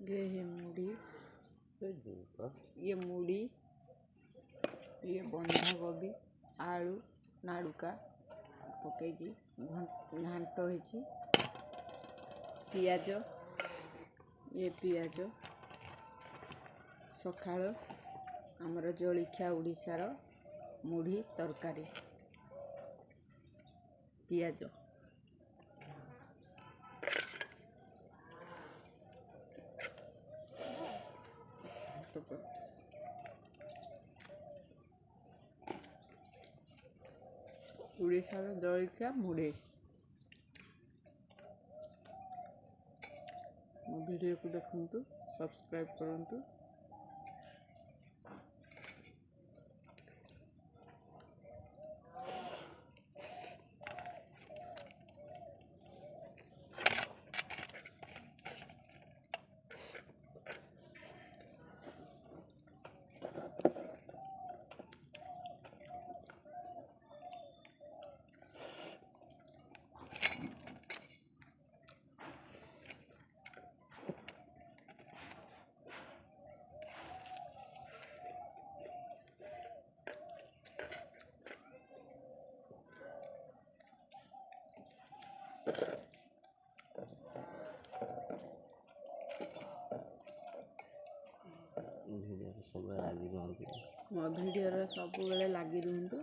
ये है मूढ़ी, ये मूढ़ी, ये बंधा कोबी आलू नाड़ुका पकईकी घांट होती पियाज, ये पियाज सकाळ आमर जलिखिया ओडिशार मुढ़ी तरकारी पियाज ओडिशार जलिखिया मुढ़ी। मो वीडियो को देखु, सब्सक्राइब करूँ। मो वीडियो सब लगी रुहतु।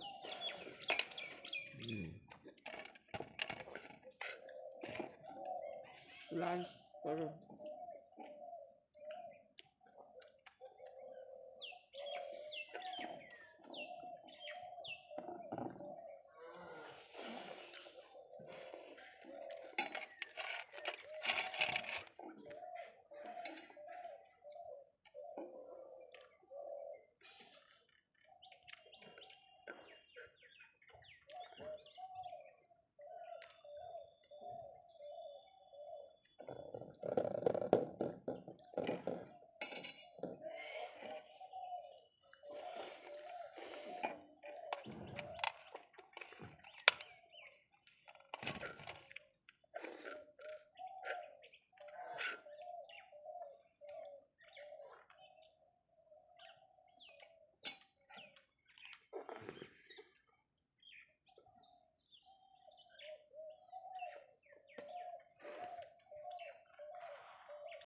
लाइक करो।